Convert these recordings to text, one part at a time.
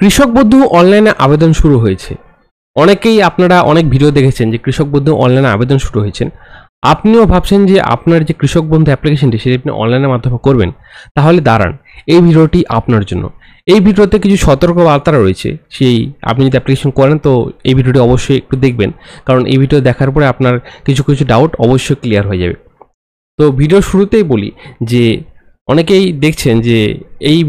কৃষক বন্ধু অনলাইনে আবেদন শুরু হয়েছে। অনেকেই আপনারা অনেক ভিডিও দেখেছেন যে কৃষক বন্ধু অনলাইনে আবেদন শুরু হয়েছেন। আপনিও ভাবছেন যে আপনার যে কৃষক বন্ধু অ্যাপ্লিকেশনটি সেটি আপনি অনলাইনের মাধ্যমে করবেন। তাহলে দাঁড়ান, এই ভিডিওটি আপনার জন্য। এই ভিডিওতে কিছু সতর্কবার্তা রয়েছে। সেই আপনি যদি অ্যাপ্লিকেশন করেন তো এই ভিডিওটি অবশ্যই একটু দেখবেন। কারণ এই ভিডিও দেখার পরে আপনার কিছু ডাউট অবশ্যই ক্লিয়ার হয়ে যাবে। তো ভিডিওর শুরুতেই বলি যে অনেকেই দেখছেন যে এই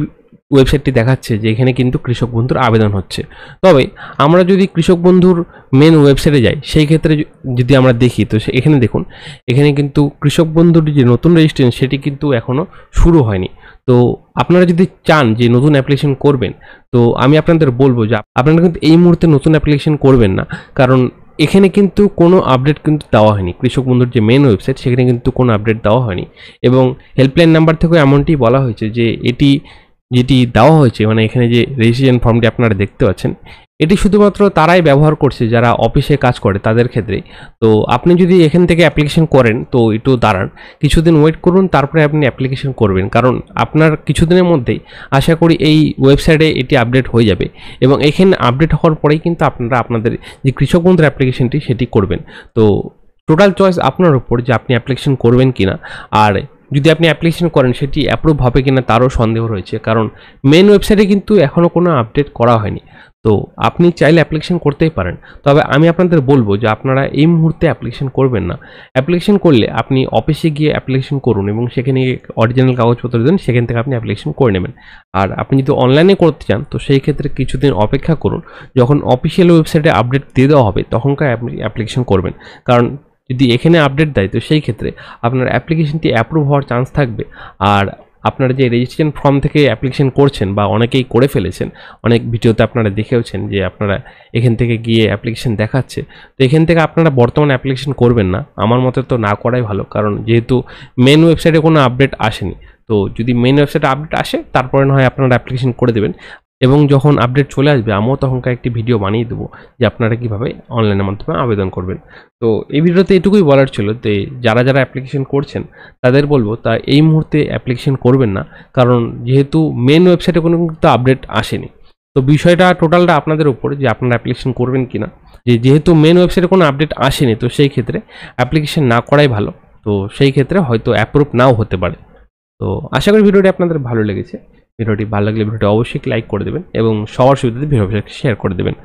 ওয়েবসাইটটি দেখাচ্ছে যে এখানে কিন্তু কৃষক বন্ধুর আবেদন হচ্ছে। তবে আমরা যদি কৃষক বন্ধুর মেন ওয়েবসাইটে যাই সেই ক্ষেত্রে যদি আমরা দেখি তো এখানে দেখুন, এখানে কিন্তু কৃষক বন্ধুর যে নতুন রেজিস্ট্রেশন সেটি কিন্তু এখনও শুরু হয়নি। তো আপনারা যদি চান যে নতুন অ্যাপ্লিকেশন করবেন তো আমি আপনাদের বলবো যে আপনারা কিন্তু এই মুহূর্তে নতুন অ্যাপ্লিকেশন করবেন না। কারণ এখানে কিন্তু কোনো আপডেট কিন্তু দেওয়া হয়নি। কৃষক বন্ধুর যে মেন ওয়েবসাইট সেখানে কিন্তু কোনো আপডেট দেওয়া হয়নি এবং হেল্পলাইন নাম্বার থেকেও এমনটি বলা হয়েছে যে এটি যেটি দেওয়া হয়েছে, মানে এখানে যে রেজিস্ট্রেশন ফর্মটি আপনারা দেখতে পাচ্ছেন, এটি শুধুমাত্র তারাই ব্যবহার করছে যারা অফিসে কাজ করে তাদের ক্ষেত্রে। তো আপনি যদি এখান থেকে অ্যাপ্লিকেশন করেন তো একটু দাঁড়ান, কিছুদিন ওয়েট করুন, তারপরে আপনি অ্যাপ্লিকেশন করবেন। কারণ আপনার কিছুদিনের মধ্যেই আশা করি এই ওয়েবসাইটে এটি আপডেট হয়ে যাবে এবং এখানে আপডেট হওয়ার পরেই কিন্তু আপনারা আপনাদের যে কৃষক বন্ধুর অ্যাপ্লিকেশনটি সেটি করবেন। তো টোটাল চয়েস আপনার উপর যে আপনি অ্যাপ্লিকেশন করবেন কিনা, আর যদি আপনি অ্যাপ্লিকেশন করেন সেটি অ্যাপ্রুভ হবে কিনা তারও সন্দেহ রয়েছে। কারণ মেন ওয়েবসাইটে কিন্তু এখনও কোনো আপডেট করা হয়নি। তো আপনি চাইলে অ্যাপ্লিকেশন করতেই পারেন, তবে আমি আপনাদের বলবো যে আপনারা এই মুহূর্তে অ্যাপ্লিকেশন করবেন না। অ্যাপ্লিকেশন করলে আপনি অফিসে গিয়ে অ্যাপ্লিকেশন করুন এবং সেখানে অরিজিনাল কাগজপত্র দেন, সেখান থেকে আপনি অ্যাপ্লিকেশন করে নেবেন। আর আপনি যদি অনলাইনে করতে চান তো সেই ক্ষেত্রে কিছুদিন অপেক্ষা করুন, যখন অফিসিয়াল ওয়েবসাইটে আপডেট দিয়ে দেওয়া হবে তখনকার আপনি অ্যাপ্লিকেশন করবেন। কারণ যদি এখানে আপডেট দেয় তো সেই ক্ষেত্রে আপনার অ্যাপ্লিকেশনটি অ্যাপ্রুভ হওয়ার চান্স থাকবে। আর আপনারা যে রেজিস্ট্রেশন ফর্ম থেকে অ্যাপ্লিকেশন করছেন বা অনেকেই করে ফেলেছেন, অনেক ভিডিওতে আপনারা দেখেওছেন যে আপনারা এখান থেকে গিয়ে অ্যাপ্লিকেশন দেখাচ্ছে, তো এখান থেকে আপনারা বর্তমানে অ্যাপ্লিকেশন করবেন না। আমার মতে তো না করাই ভালো, কারণ যেহেতু মেন ওয়েবসাইটে কোনো আপডেট আসেনি। তো যদি মেন ওয়েবসাইটে আপডেট আসে তারপরে না হয় আপনারা অ্যাপ্লিকেশন করে দেবেন এবং যখন আপডেট চলে আসবে আমিও তখনকার একটি ভিডিও বানিয়ে দেবো যে আপনারা কীভাবে অনলাইনের মাধ্যমে আবেদন করবেন। তো এই ভিডিওতে এটুকুই বলার ছিল যে যারা অ্যাপ্লিকেশন করছেন তাদের বলবো তা এই মুহূর্তে অ্যাপ্লিকেশন করবেন না, কারণ যেহেতু মেন ওয়েবসাইটে কোনো কিন্তু আপডেট আসেনি। তো বিষয়টা টোটালটা আপনাদের উপর যে আপনারা অ্যাপ্লিকেশন করবেন কিনা। যেহেতু মেন ওয়েবসাইটে কোনো আপডেট আসেনি তো সেই ক্ষেত্রে অ্যাপ্লিকেশন না করাই ভালো। তো সেই ক্ষেত্রে হয়তো অ্যাপ্রুভ নাও হতে পারে। তো আশা করি ভিডিওটি আপনাদের ভালো লেগেছে। ভিডিওটি ভালো লাগলে ভিডিওটি অবশ্যই লাইক করে দেবেন এবং সবার সুবিধাতে ভিডিওটি শেয়ার করে দেবেন।